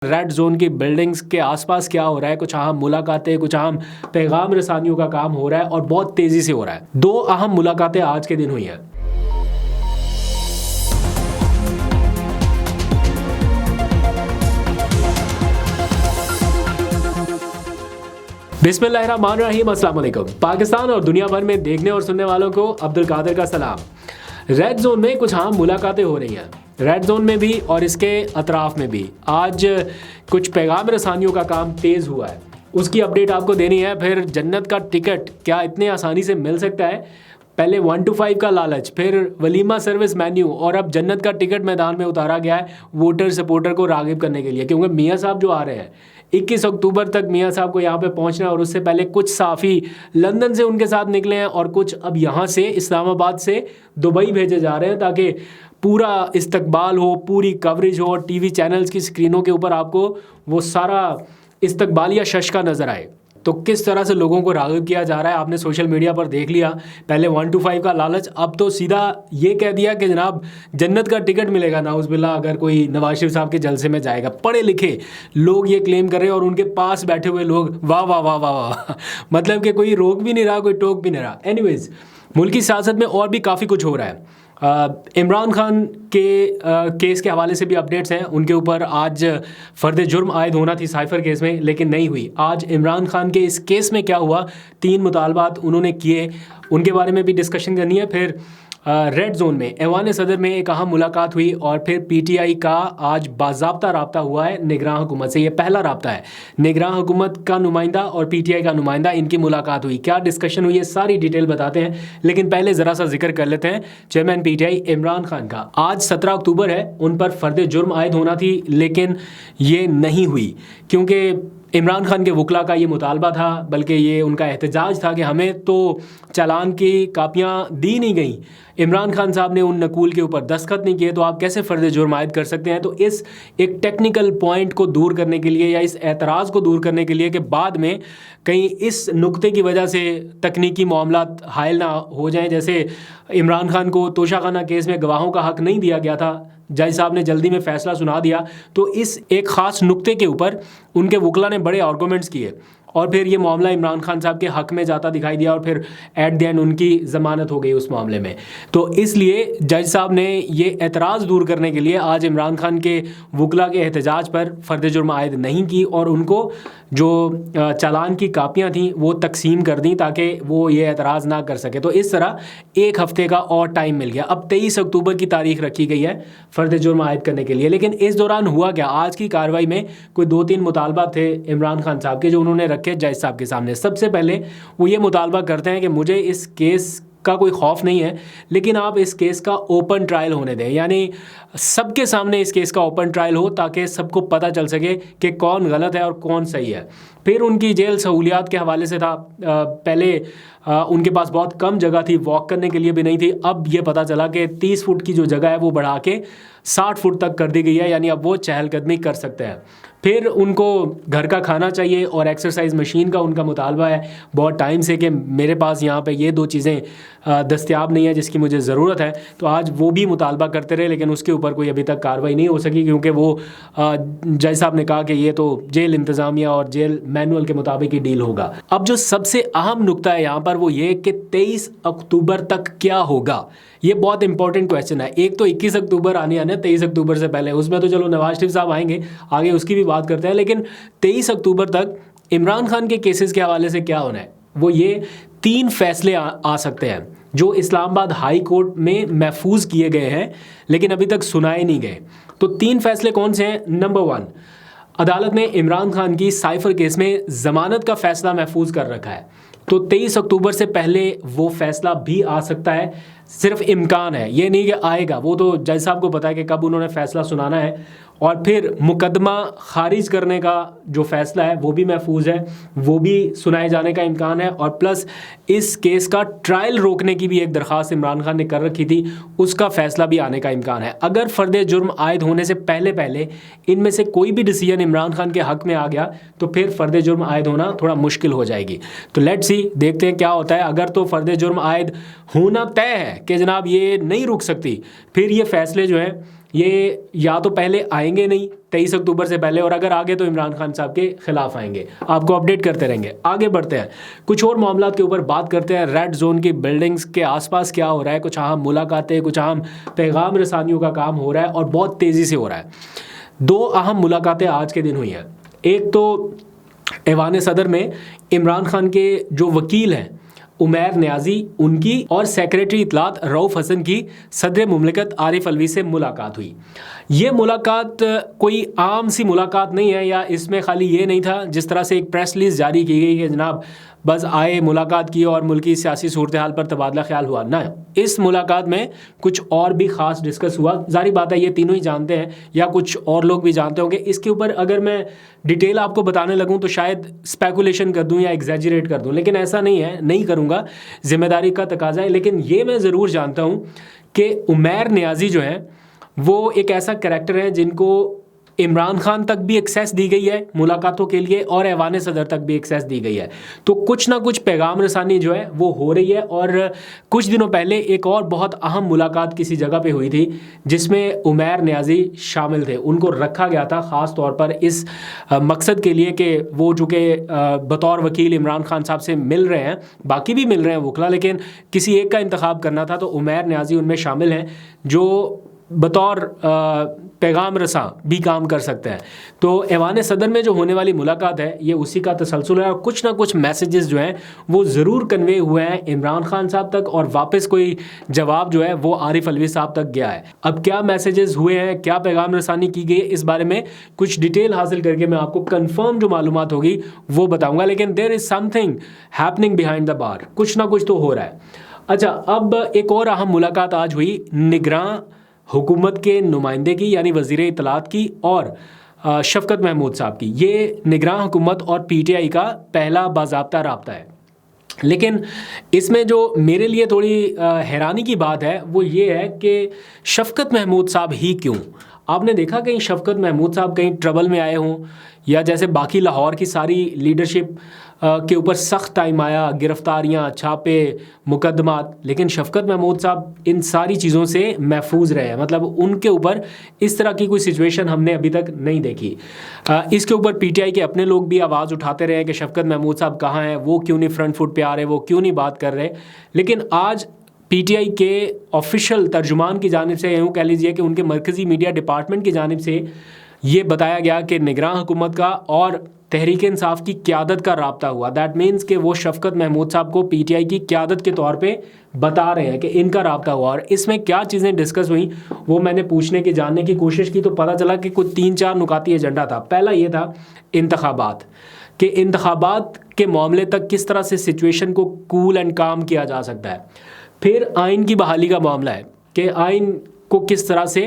Red zone की buildings के आसपास क्या हो रहा है, कुछ अहम मुलाकातें, कुछ अहम पैगाम रसानियों का काम हो रहा है और बहुत तेजी से हो रहा है। दो अहम मुलाकातें आज के दिन हुई हैं। बिस्मिल्लाहिर्रहमानिर्रहीम, अस्सलाम वालेकुम। पाकिस्तान और दुनिया भर में देखने और सुनने वालों को अब्दुल कादिर का सलाम। रेड जोन में कुछ अहम मुलाकातें हो रही हैं, रेड जोन में भी और इसके अतराफ में भी। आज कुछ पैगाम रसानियों का काम तेज़ हुआ है, उसकी अपडेट आपको देनी है। फिर जन्नत का टिकट क्या इतने आसानी से मिल सकता है? पहले 1 to 5 का लालच, फिर वलीमा सर्विस मेन्यू और अब जन्नत का टिकट मैदान में उतारा गया है वोटर सपोर्टर को राग़िब करने के लिए। क्योंकि मियाँ साहब जो आ रहे हैं 21 अक्टूबर तक मियाँ साहब को यहाँ पे पहुँचना है और उससे पहले कुछ साफ़ी लंदन से उनके साथ निकले हैं और कुछ अब यहाँ से इस्लामाबाद से दुबई भेजे जा रहे हैं ताकि पूरा इस्तकबाल हो, पूरी कवरेज हो और टीवी चैनल्स की स्क्रीनों के ऊपर आपको वो सारा इस्तकबालिया शश्का नज़र आए। तो किस तरह से लोगों को राग़िब किया जा रहा है आपने सोशल मीडिया पर देख लिया। पहले 1 to 5 का लालच, अब तो सीधा ये कह दिया कि जनाब जन्नत का टिकट मिलेगा नाउज़ुबिल्लाह अगर कोई नवाज शरीफ साहब के जलसे में जाएगा। पढ़े लिखे लोग ये क्लेम कर रहे हैं और उनके पास बैठे हुए लोग वाह वाह वाह वाह वाह मतलब कि कोई रोक भी नहीं रहा, कोई टोक भी नहीं रहा। एनीवेज़, मुल्की सियासत में और भी काफ़ी कुछ हो रहा है। इमरान खान के केस के हवाले से भी अपडेट्स हैं। उनके ऊपर आज फ़र्द जुर्म आयद होना थी साइफ़र केस में, लेकिन नहीं हुई। आज इमरान खान के इस केस में क्या हुआ, 3 मुतालबात उन्होंने किए, उनके बारे में भी डिस्कशन करनी है। फिर रेड जोन में ऐवान सदर में एक अहम मुलाकात हुई और फिर PTI का आज बाज़ाब्ता रब्ता हुआ है निगरान हुकूमत से। ये पहला रब्ता है, निगरान हुकूमत का नुमाइंदा और PTI का नुमाइंदा, इनकी मुलाकात हुई। क्या डिस्कशन हुई है सारी डिटेल बताते हैं, लेकिन पहले ज़रा सा जिक्र कर लेते हैं चेयरमैन PTI इमरान खान का। आज 17 अक्टूबर है, उन पर फ़र्द जुर्म आयद होना थी लेकिन ये नहीं हुई क्योंकि इमरान खान के वकला का ये मुतालबा था, बल्कि ये उनका एहतजाज था कि हमें तो चालान की कापियाँ दी नहीं गई, इमरान खान साहब ने उन नकूल के ऊपर दस्तखत नहीं किए, तो आप कैसे फ़र्द जुर्म आयद कर सकते हैं। तो इस एक टेक्निकल पॉइंट को दूर करने के लिए या इस एतराज़ को दूर करने के लिए कि बाद में कहीं इस नुक्ते की वजह से तकनीकी मामलात हायल ना हो जाएं, जैसे इमरान खान को तोशाखाना केस में गवाहों का हक़ नहीं दिया गया था, जज साहब ने जल्दी में फ़ैसला सुना दिया, तो इस एक ख़ास नुक्ते के ऊपर उनके वकला ने बड़े आर्गूमेंट्स किए और फिर ये मामला इमरान खान साहब के हक़ में जाता दिखाई दिया और फिर एट द एंड उनकी ज़मानत हो गई उस मामले में। तो इसलिए जज साहब ने ये एतराज़ दूर करने के लिए आज इमरान खान के वकला के एहतजाज पर फ़र्द जुर्म आयद नहीं की और उनको जो चालान की कापियाँ थीं वो तकसीम कर दी ताकि वो ये एतराज़ ना कर सके। तो इस तरह 1 हफ़्ते का और टाइम मिल गया। अब 23 अक्टूबर की तारीख रखी गई है फ़र्द जुर्म आयद करने के लिए। लेकिन इस दौरान हुआ क्या, आज की कार्रवाई में कोई 2-3 मुतालबा थे इमरान खान साहब के जो उन्होंने रखे जज साहब के सामने। सबसे पहले वो ये मुतालबा करते हैं कि मुझे इस केस का कोई खौफ नहीं है, लेकिन आप इस केस का ओपन ट्रायल होने दें, यानी सबके सामने इस केस का ओपन ट्रायल हो ताकि सबको पता चल सके कि कौन गलत है और कौन सही है। फिर उनकी जेल सहूलियात के हवाले से था, पहले उनके पास बहुत कम जगह थी, वॉक करने के लिए भी नहीं थी। अब ये पता चला कि 30 फुट की जो जगह है वो बढ़ा के 60 फुट तक कर दी गई है, यानी अब वो चहलकदमी कर सकते हैं। फिर उनको घर का खाना चाहिए और एक्सरसाइज मशीन का उनका मुतालबा है बहुत टाइम से कि मेरे पास यहाँ पे ये 2 चीज़ें दस्तयाब नहीं है जिसकी मुझे ज़रूरत है। तो आज वो भी मुतालबा करते रहे, लेकिन उसके ऊपर कोई अभी तक कार्रवाई नहीं हो सकी क्योंकि वो जज साहब ने कहा कि ये तो जेल इंतज़ामिया और जेल मैनुअल के मुताबिक ही डील होगा। अब जो सबसे अहम नुक्ता है यहाँ पर वो ये कि 23 अक्टूबर तक क्या होगा, ये बहुत इंपॉर्टेंट क्वेश्चन है। एक तो 21 अक्टूबर आने आने 23 अक्टूबर से पहले, उसमें तो चलो नवाज शरीफ साहब आएंगे, आगे उसकी भी बात करते हैं, लेकिन 23 अक्टूबर तक इमरान खान के केसेस के हवाले से क्या होना है, वो ये 3 फैसले आ सकते हैं जो इस्लामाबाद हाई कोर्ट में महफूज किए गए हैं लेकिन अभी तक सुनाए नहीं गए। तो 3 फैसले कौन से हैं? नंबर 1, अदालत ने इमरान खान की साइफ़र केस में ज़मानत का फ़ैसला महफूज कर रखा है, तो 23 अक्टूबर से पहले वो फ़ैसला भी आ सकता है। सिर्फ इम्कान है, ये नहीं कि आएगा, वो तो जज साहब को पता है कि कब उन्होंने फ़ैसला सुनाना है। और फिर मुकदमा खारिज करने का जो फ़ैसला है वो भी महफूज है, वो भी सुनाए जाने का इम्कान है। और प्लस इस केस का ट्रायल रोकने की भी एक दरख्वास्त इमरान खान ने कर रखी थी, उसका फ़ैसला भी आने का इम्कान है। अगर फ़र्द जुर्म आयद होने से पहले पहले इनमें से कोई भी डिसीजन इमरान खान के हक़ में आ गया तो फिर फ़र्द जुर्म आयद होना थोड़ा मुश्किल हो जाएगी। तो लेट्स सी, देखते हैं क्या होता है। अगर तो फ़र्द जुर्म आयद होना तय है कि जनाब ये नहीं रुक सकती, फिर ये फ़ैसले जो है ये या तो पहले आएंगे नहीं 23 अक्टूबर से पहले, और अगर आगे तो इमरान खान साहब के खिलाफ आएंगे। आपको अपडेट करते रहेंगे। आगे बढ़ते हैं, कुछ और मामलों के ऊपर बात करते हैं। रेड जोन की बिल्डिंग्स के आसपास क्या हो रहा है, कुछ अहम मुलाकातें, कुछ अहम पैगाम रसानियों का काम हो रहा है और बहुत तेज़ी से हो रहा है। 2 अहम मुलाकातें आज के दिन हुई हैं। एक तो ऐवान सदर में इमरान खान के जो वकील हैं उमैर नियाजी, उनकी और सेक्रेटरी इतलात रऊफ़ हसन की सदर मुमलिकत आरिफ अलवी से मुलाकात हुई। ये मुलाकात कोई आम सी मुलाकात नहीं है, या इसमें खाली ये नहीं था जिस तरह से एक प्रेस रिलीज जारी की गई कि जनाब बस आए, मुलाकात की और मुल्की सियासी सूरत हाल पर तबादला ख्याल हुआ। ना, इस मुलाकात में कुछ और भी ख़ास डिस्कस हुआ। जारी बात है ये तीनों ही जानते हैं या कुछ और लोग भी जानते होंगे। इसके ऊपर अगर मैं डिटेल आपको बताने लगूं तो शायद स्पेकुलेशन कर दूं या एग्जैजरेट कर दूं, लेकिन ऐसा नहीं है, नहीं करूंगा, जिम्मेदारी का तकाजा है। लेकिन ये मैं ज़रूर जानता हूं कि उमैर नियाजी जो है वो एक ऐसा कैरेक्टर है जिनको इमरान खान तक भी एक्सेस दी गई है मुलाकातों के लिए और ऐवान सदर तक भी एक्सेस दी गई है। तो कुछ ना कुछ पैगाम रसानी जो है वो हो रही है। और कुछ दिनों पहले एक और बहुत अहम मुलाकात किसी जगह पे हुई थी जिसमें उमैर नियाजी शामिल थे। उनको रखा गया था ख़ास तौर पर इस मकसद के लिए कि वो चूँकि बतौर वकील इमरान खान साहब से मिल रहे हैं, बाकी भी मिल रहे हैं वकला, लेकिन किसी एक का इंतखाब करना था तो उमैर नियाजी उनमें शामिल हैं जो बतौर पैगाम रसा भी काम कर सकते हैं। तो ऐवान सदर में जो होने वाली मुलाकात है ये उसी का तसलसल है और कुछ ना कुछ मैसेजेस जो हैं वो ज़रूर कन्वे हुए हैं इमरान खान साहब तक और वापस कोई जवाब जो है वो आरिफ अलवी साहब तक गया है। अब क्या मैसेजेस हुए हैं, क्या पैगाम रसानी की गई, इस बारे में कुछ डिटेल हासिल करके मैं आपको कन्फर्म जो मालूमात होगी वो बताऊँगा। लेकिन there is something happening behind the bar, कुछ ना कुछ तो हो रहा है। अच्छा, अब एक और अहम मुलाकात आज हुई निगरान हुकूमत के नुमाइंदे की, यानी वज़ीर इत्तलात की और शफ़क़त महमूद साहब की। ये निगरान हुकूमत और PTI का पहला बाज़ाब्ता राब्ता है। लेकिन इसमें जो मेरे लिए थोड़ी हैरानी की बात है वो ये है कि शफ़क़त महमूद साहब ही क्यों? आपने देखा कहीं शफ़क़त महमूद साहब कहीं ट्रबल में आए हों, या जैसे बाकी लाहौर की सारी लीडरशिप के ऊपर सख्त टाइम आया, गिरफ्तारियां, छापे, मुकदमात, लेकिन शफ़क़त महमूद साहब इन सारी चीज़ों से महफूज रहे हैं। मतलब उनके ऊपर इस तरह की कोई सिचुएशन हमने अभी तक नहीं देखी। इसके ऊपर PTI के अपने लोग भी आवाज़ उठाते रहे कि शफ़क़त महमूद साहब कहाँ हैं, वो क्यों नहीं फ्रंट फुट पे आ रहे, वो क्यों नहीं बात कर रहे। लेकिन आज PTI के ऑफिशियल तर्जुमान की जानिब से, यूँ कह लीजिए कि उनके मरकज़ी मीडिया डिपार्टमेंट की जानिब से ये बताया गया कि निगरान हुकूमत का और तहरीक इंसाफ की क़यादत का राब्ता हुआ। दैट मीन्स कि वो शफ़क़त महमूद साहब को PTI की क़यादत के तौर पे बता रहे हैं कि इनका राब्ता हुआ। और इसमें क्या चीज़ें डिस्कस हुई वो मैंने पूछने की, जानने की कोशिश की, तो पता चला कि कुछ 3-4 नुकाती एजेंडा था। पहला ये था इंतखाबात, कि इंतखाबात के मामले तक किस तरह से सिचुएशन को कूल एंड काम किया जा सकता है। फिर आइन की बहाली का मामला है कि आइन को किस तरह से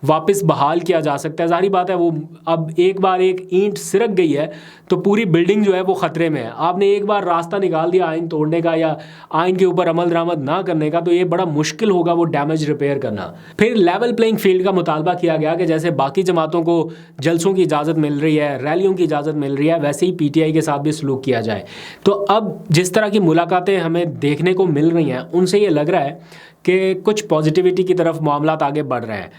वापस बहाल किया जा सकता है। जाहिर बात है वो अब एक बार एक ईंट सिरक गई है तो पूरी बिल्डिंग जो है वो ख़तरे में है। आपने एक बार रास्ता निकाल दिया आइन तोड़ने का या आइन के ऊपर अमल दरामद ना करने का, तो ये बड़ा मुश्किल होगा वो डैमेज रिपेयर करना। फिर लेवल प्लेइंग फील्ड का मुतालबा किया गया कि जैसे बाकी जमातों को जलसों की इजाज़त मिल रही है, रैलियों की इजाज़त मिल रही है, वैसे ही PTI के साथ भी सलूक किया जाए। तो अब जिस तरह की मुलाकातें हमें देखने को मिल रही हैं उनसे ये लग रहा है कि कुछ पॉजिटिविटी की तरफ मामलात आगे बढ़ रहे हैं।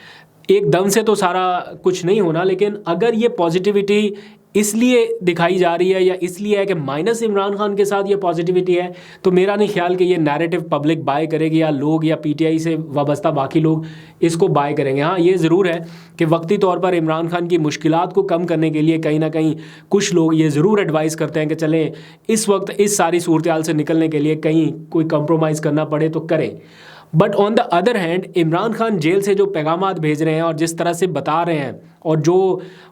एकदम से तो सारा कुछ नहीं होना, लेकिन अगर ये पॉजिटिविटी इसलिए दिखाई जा रही है या इसलिए है कि माइनस इमरान खान के साथ ये पॉजिटिविटी है, तो मेरा नहीं ख्याल कि ये नैरेटिव पब्लिक बाय करेगी या लोग या PTI से वाबस्ता बाकी लोग इसको बाय करेंगे। हाँ, ये ज़रूर है कि वक्ती तौर पर इमरान खान की मुश्किलात को कम करने के लिए कहीं ना कहीं कुछ लोग ये ज़रूर एडवाइस करते हैं कि चलें इस वक्त इस सारी सूरत हाल से निकलने के लिए कहीं कोई कंप्रोमाइज़ करना पड़े तो करें। But on the other hand Imran Khan jail से जो पैगामात भेज रहे हैं और जिस तरह से बता रहे हैं और जो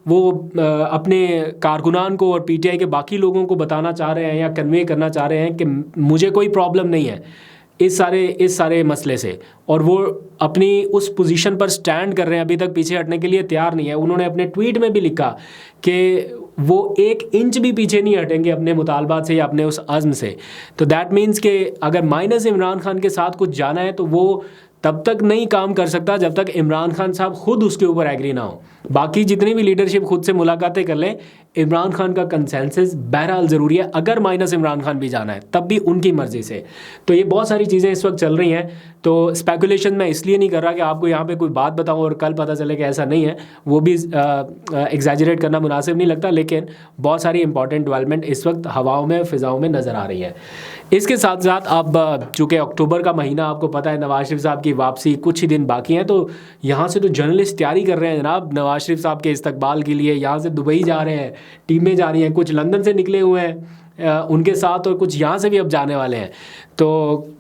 वो अपने कारकुनान को और PTI के बाकी लोगों को बताना चाह रहे हैं या कन्वे करना चाह रहे हैं कि मुझे कोई प्रॉब्लम नहीं है इस सारे मसले से, और वो अपनी उस पोजीशन पर स्टैंड कर रहे हैं, अभी तक पीछे हटने के लिए तैयार नहीं है। उन्होंने अपने ट्वीट में भी लिखा कि वो 1 इंच भी पीछे नहीं हटेंगे अपने मुतालबात से या अपने उस अज़्म से। तो दैट मीन्स कि अगर माइनस इमरान खान के साथ कुछ जाना है तो वो तब तक नहीं काम कर सकता जब तक इमरान खान साहब खुद उसके ऊपर एग्री ना हो। बाकी जितनी भी लीडरशिप खुद से मुलाकातें कर लें, इमरान खान का कंसेंसस बहरहाल ज़रूरी है। अगर माइनस इमरान खान भी जाना है तब भी उनकी मर्ज़ी से। तो ये बहुत सारी चीज़ें इस वक्त चल रही हैं। तो स्पेकुलेशन मैं इसलिए नहीं कर रहा कि आपको यहाँ पे कोई बात बताऊँ और कल पता चले कि ऐसा नहीं है, वो भी एग्जैजरेट करना मुनासिब नहीं लगता। लेकिन बहुत सारी इंपॉर्टेंट डेवलपमेंट इस वक्त हवाओं में, फ़िज़ाओं में नज़र आ रही है। इसके साथ साथ अब चूँकि अक्टूबर का महीना आपको पता है, नवाज शरीफ साहब की वापसी कुछ ही दिन बाकी हैं, तो यहाँ से तो जर्नलिस्ट तैयारी कर रहे हैं जनाब नवाज शरीफ साहब के इस्तकबाल के लिए। यहाँ से दुबई जा रहे हैं, टीमें जा रही हैं, कुछ लंदन से निकले हुए हैं उनके साथ, और कुछ यहाँ से भी अब जाने वाले हैं। तो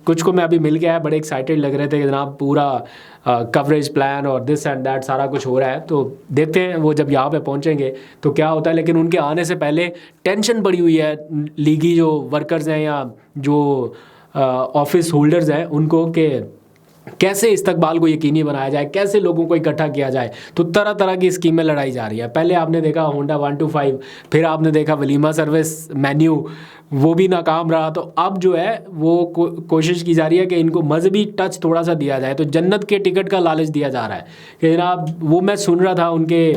कुछ को मैं अभी मिल गया है, बड़े एक्साइटेड लग रहे थे कि जनाब पूरा कवरेज प्लान और दिस एंड दैट सारा कुछ हो रहा है। तो देखते हैं वो जब यहाँ पे पहुँचेंगे तो क्या होता है। लेकिन उनके आने से पहले टेंशन बढ़ी हुई है लीगी जो वर्कर्स हैं या जो ऑफिस होल्डर्स हैं उनको, कि कैसे इस्तकबाल को यकीनी बनाया जाए, कैसे लोगों को इकट्ठा किया जाए। तो तरह तरह की स्कीमें लड़ाई जा रही है। पहले आपने देखा होंडा 125, फिर आपने देखा वलीमा सर्विस मेन्यू, वो भी नाकाम रहा। तो अब जो है वो कोशिश की जा रही है कि इनको मजहबी टच थोड़ा सा दिया जाए। तो जन्नत के टिकट का लालच दिया जा रहा है कि जनाब, वो मैं सुन रहा था उनके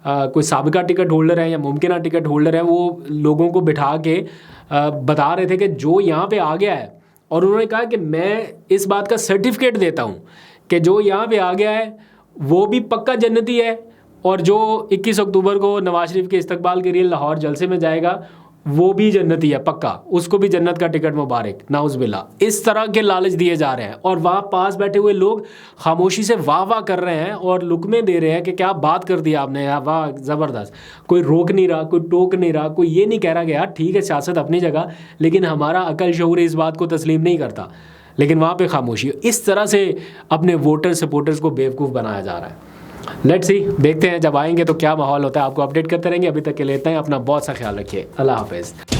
कोई साबिका टिकट होल्डर हैं या मुमकिन टिकट होल्डर हैं, वो लोगों को बिठा के बता रहे थे कि जो यहाँ पे आ गया है, और उन्होंने कहा कि मैं इस बात का सर्टिफिकेट देता हूँ कि जो यहाँ पे आ गया है वो भी पक्का जन्नती है, और जो 21 अक्टूबर को नवाज शरीफ के इस्तकबाल के लिए लाहौर जलसे में जाएगा वो भी जन्नती है पक्का, उसको भी जन्नत का टिकट मुबारक, नाउज़बिल्ला। इस तरह के लालच दिए जा रहे हैं और वहाँ पास बैठे हुए लोग खामोशी से वाह वाह कर रहे हैं और लुकमे दे रहे हैं कि क्या बात कर दी आपने, वाह ज़बरदस्त। कोई रोक नहीं रहा, कोई टोक नहीं रहा, कोई ये नहीं कह रहा कि यार ठीक है सियासत अपनी जगह, लेकिन हमारा अकल शऊर इस बात को तस्लीम नहीं करता। लेकिन वहाँ पर खामोशी, इस तरह से अपने वोटर सपोर्टर्स को बेवकूफ़ बनाया जा रहा है। लेट्स सी, देखते हैं जब आएंगे तो क्या माहौल होता है। आपको अपडेट करते रहेंगे। अभी तक के लिए इतना ही। अपना बहुत सा ख्याल रखिए। अल्लाह हाफिज़।